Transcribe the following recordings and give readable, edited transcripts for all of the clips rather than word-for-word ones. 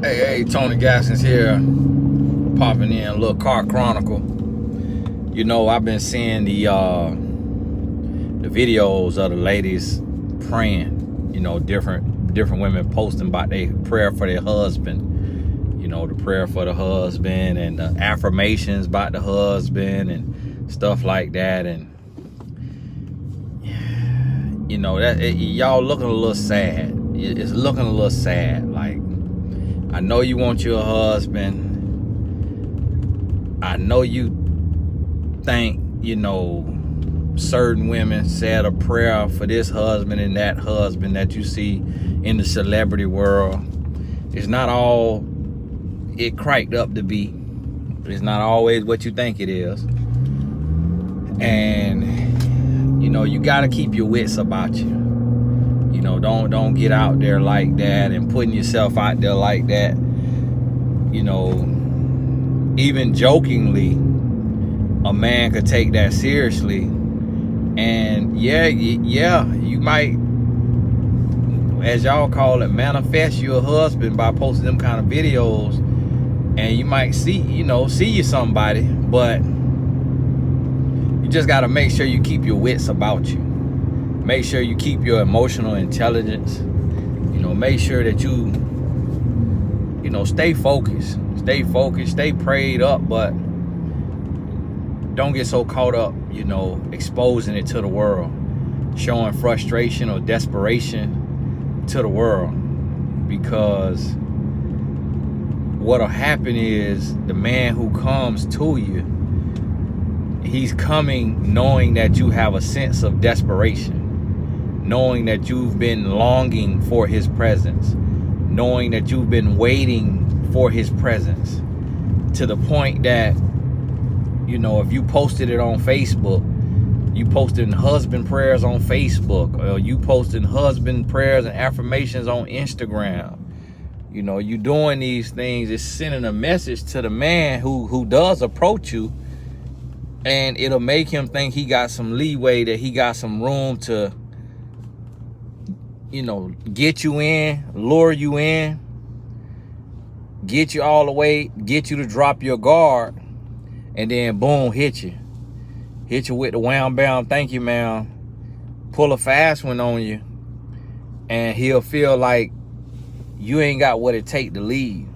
Hey, Tony Gaskins here, popping in a little car chronicle. You know, I've been seeing the videos of the ladies praying. You know, different women posting about their prayer for their husband. You know, the prayer for the husband and the affirmations about the husband and stuff like that. And you know y'all looking a little sad. It's looking a little sad. Like, I know you want your husband. I know you think, you know, certain women said a prayer for this husband and that husband that you see in the celebrity world. It's not all it cracked up to be. It's not always what you think it is. And, you know, you got to keep your wits about you. You know, don't get out there like that and putting yourself out there like that. You know, even jokingly, a man could take that seriously. And yeah, you might, as y'all call it, manifest your husband by posting them kind of videos. And you might see you somebody, but you just got to make sure you keep your wits about you. Make sure you keep your emotional intelligence. You know, make sure that you stay focused, stay prayed up, but don't get so caught up, you know, exposing it to the world, showing frustration or desperation to the world. Because what'll happen is the man who comes to you, he's coming knowing that you have a sense of desperation, knowing that you've been longing for his presence, knowing that you've been waiting for his presence, to the point that, you know, if you posted it on Facebook, you posting husband prayers on Facebook, or you posting husband prayers and affirmations on Instagram, you know, you doing these things, it's sending a message to the man who does approach you, and it'll make him think he got some leeway, that he got some room to, you know, get you in, lure you in, get you all the way, get you to drop your guard, and then boom, hit you with the wham bam, thank you ma'am, pull a fast one on you, and he'll feel like you ain't got what it take to lead.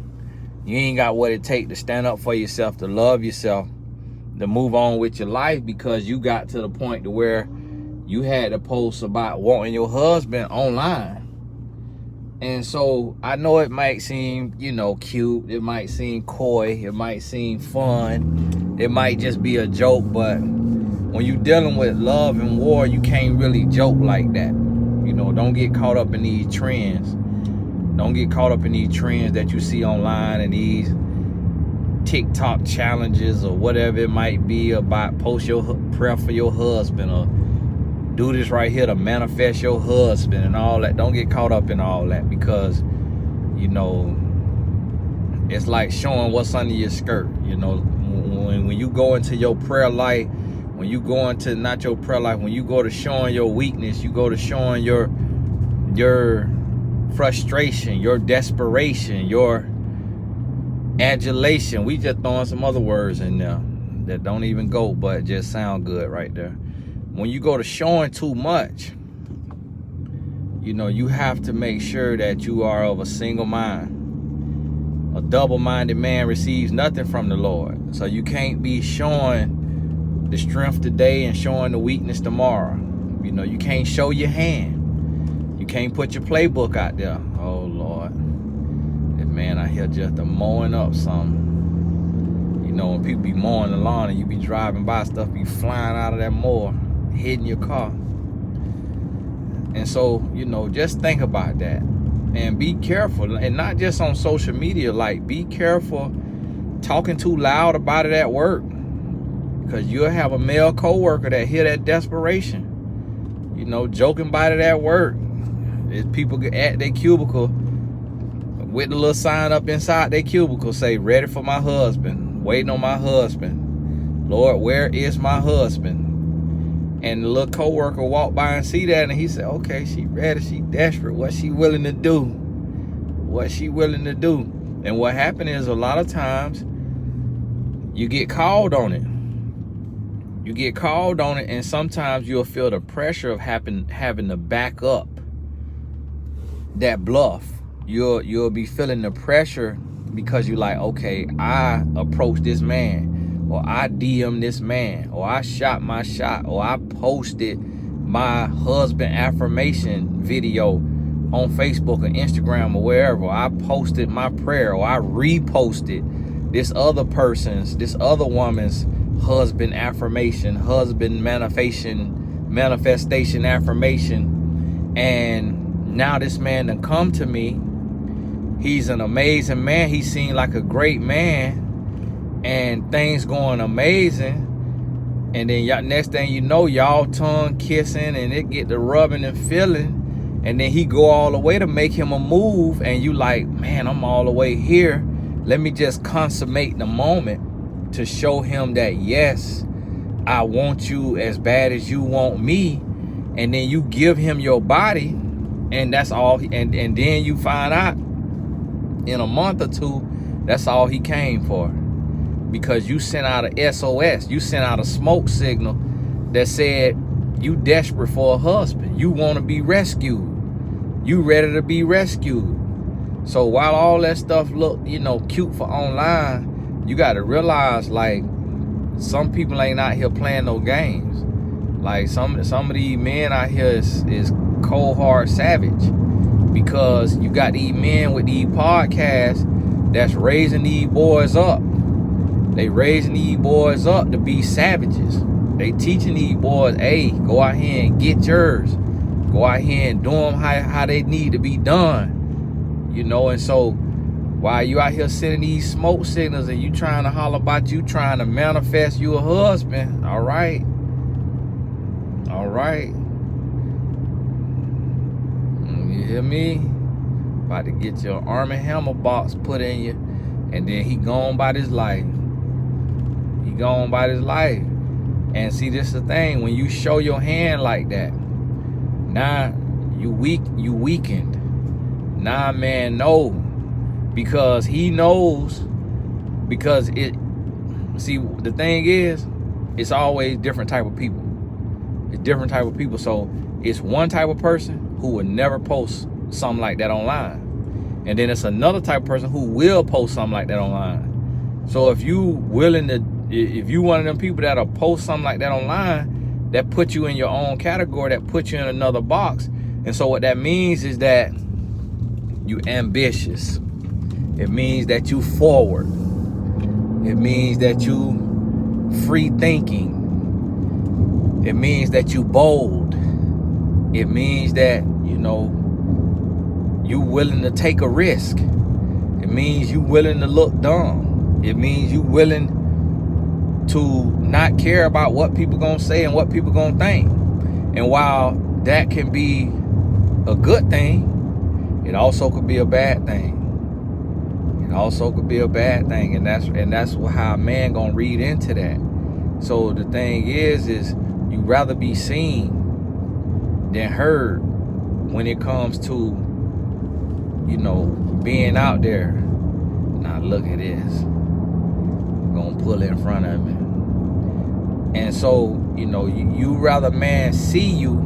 You ain't got what it take to stand up for yourself, to love yourself, to move on with your life, because you got to the point to where you had to post about wanting your husband online. And so I know it might seem, you know, cute, it might seem coy, it might seem fun, it might just be a joke, but when you're dealing with love and war, you can't really joke like that. You know, don't get caught up in these trends. Don't get caught up in these trends that you see online and these TikTok challenges or whatever it might be about post your prayer for your husband, or do this right here to manifest your husband and all that. Don't get caught up in all that, because, you know, it's like showing what's under your skirt. You know, when you go into your prayer life, when you go into not your prayer life, when you go to showing your weakness, you go to showing your frustration, your desperation, your adulation. We just throwing some other words in there that don't even go, but just sound good right there. When you go to showing too much, you know, you have to make sure that you are of a single mind. A double-minded man receives nothing from the Lord. So you can't be showing the strength today and showing the weakness tomorrow. You know, you can't show your hand. You can't put your playbook out there. Oh, Lord. This man out here just mowing up something. You know, when people be mowing the lawn and you be driving by, stuff be flying out of that mower, hitting your car. And so, you know, just think about that. And be careful. And not just on social media. Like, be careful talking too loud about it at work. Because you'll have a male coworker that hear that desperation. You know, joking about it at work. If people get at their cubicle with the little sign up inside their cubicle, say, ready for my husband, waiting on my husband. Lord, where is my husband? And the little coworker walked by and see that, and he said, okay, she ready, she desperate. What she willing to do? What she willing to do? And what happened is a lot of times you get called on it. You get called on it, and sometimes you'll feel the pressure of having to back up that bluff. You'll be feeling the pressure because you're like, okay, I approached this man, or I DM'd this man, or I shot my shot, or I posted my husband affirmation video on Facebook or Instagram or wherever. I posted my prayer, or I reposted this other woman's husband affirmation, husband manifestation affirmation. And now this man done come to me. He's an amazing man. He seemed like a great man, and things going amazing. And then next thing you know, y'all tongue kissing, and it get to rubbing and feeling. And then he go all the way to make him a move, and you like, man, I'm all the way here. Let me just consummate the moment to show him that, yes, I want you as bad as you want me. And then you give him your body, and that's all. And then you find out in a month or two, that's all he came for. Because you sent out a SOS. You sent out a smoke signal that said you desperate for a husband. You want to be rescued. You ready to be rescued. So while all that stuff look, cute for online, you got to realize, like, some people ain't out here playing no games. Like some of these men out here is cold hard savage, because you got these men with these podcasts that's raising these boys up. They raising these boys up to be savages. They teaching these boys, hey, go out here and get yours. Go out here and do them how they need to be done. And so while you out here sending these smoke signals and you trying to holler about you trying to manifest you a husband, all right. You hear me? About to get your Arm & Hammer box put in you, and then he gone by this life. And see, this is the thing, when you show your hand like that, now you weakened. Nah, man, no. Because he knows, because the thing is, it's always different type of people. It's different type of people. So it's one type of person who would never post something like that online. And then it's another type of person who will post something like that online. So if you one of them people that'll post something like that online, that puts you in your own category, that puts you in another box. And so what that means is that you ambitious. It means that you forward. It means that you free thinking. It means that you bold. It means that, you willing to take a risk. It means you willing to look dumb. It means you willing to not care about what people gonna say and what people gonna think. And while that can be a good thing, it also could be a bad thing. And that's how a man gonna read into that. So the thing is you rather be seen than heard when it comes to, being out there. Now look at this. Gonna pull it in front of me. And so, you rather man see you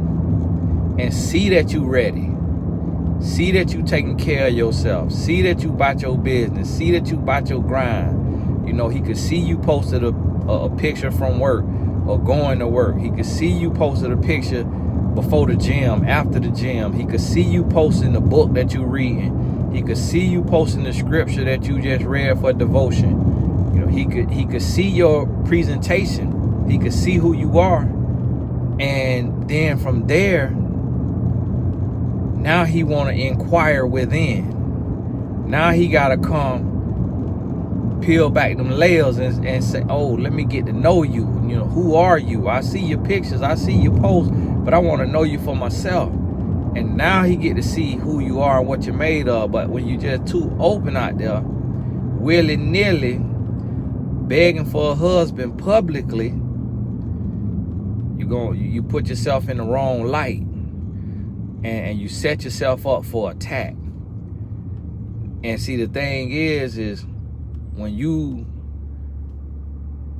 and see that you ready. See that you taking care of yourself. See that you about your business. See that you about your grind. He could see you posted a picture from work or going to work. He could see you posted a picture before the gym, after the gym. He could see you posting the book that you reading. He could see you posting the scripture that you just read for devotion. He could see your presentation. He could see who you are. And then from there, now he want to inquire within. Now he got to come peel back them layers and say, oh, let me get to know you. Who are you? I see your pictures. I see your posts, but I want to know you for myself. And now he get to see who you are and what you're made of. But when you just too open out there, willy-nilly, begging for a husband publicly, you put yourself in the wrong light, and you set yourself up for attack. And see, the thing is when you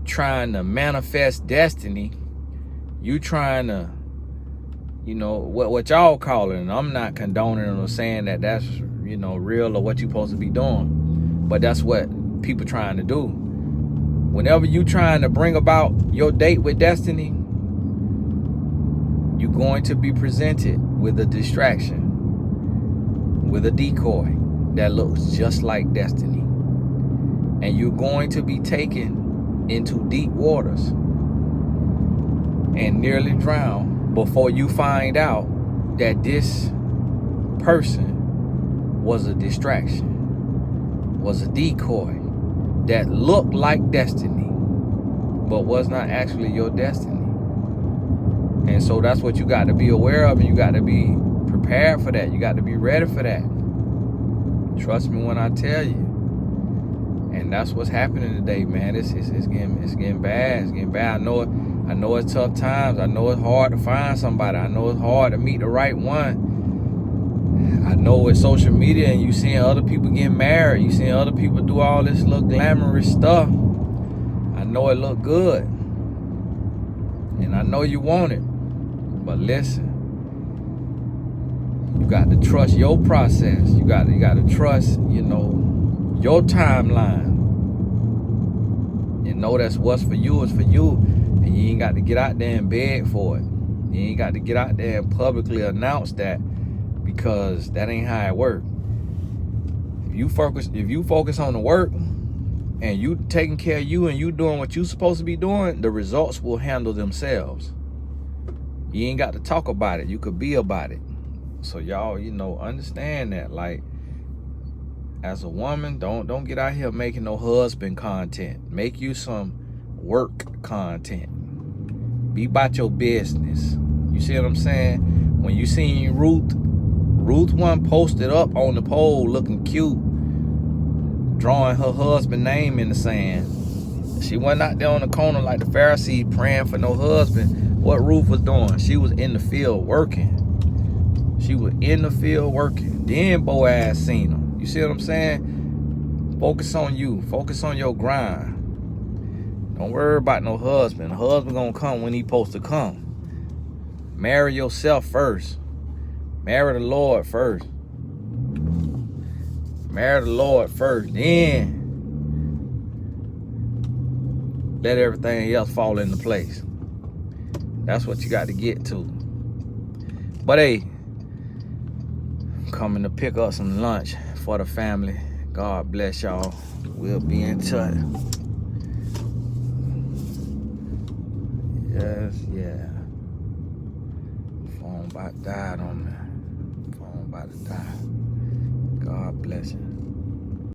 trying to manifest destiny, you trying to, you know, what y'all call it, and I'm not condoning or saying that that's, you know, real or what you're supposed to be doing, but that's what people trying to do. Whenever you trying to bring about your date with destiny, you're going to be presented with a distraction, with a decoy that looks just like destiny. And you're going to be taken into deep waters and nearly drowned before you find out that this person was a distraction, was a decoy that looked like destiny, but was not actually your destiny. And so that's what you got to be aware of, and you got to be prepared for that. You got to be ready for that. Trust me when I tell you. And that's what's happening today, man. It's getting bad. It's getting bad. I know it's tough times. I know it's hard to find somebody. I know it's hard to meet the right one. I know with social media and you seeing other people get married, you seeing other people do all this little glamorous stuff. I know it look good. And I know you want it. But listen, you got to trust your process. You got to trust, you know, your timeline. You know that's what's for you is for you. And you ain't got to get out there and beg for it. You ain't got to get out there and publicly announce that, because that ain't how it works. If you focus on the work and you taking care of you and you doing what you supposed to be doing, the results will handle themselves. You ain't got to talk about it. You could be about it. So y'all, you know, understand that. Like, as a woman, don't get out here making no husband content. Make you some work content. Be about your business. You see what I'm saying? When you seen Ruth one posted up on the pole looking cute, drawing her husband name in the sand. She wasn't out there on the corner like the Pharisees praying for no husband. What Ruth was doing, she was in the field working. She was in the field working. Then Boaz seen her. You see what I'm saying? Focus on you. Focus on your grind. Don't worry about no husband. The husband gonna come when he supposed to come. Marry yourself first. Marry the Lord first. Marry the Lord first. Then let everything else fall into place. That's what you got to get to. But hey, I'm coming to pick up some lunch for the family. God bless y'all. We'll be in touch. Yes, yeah. Phone about died on me. Phone about to die. God bless you.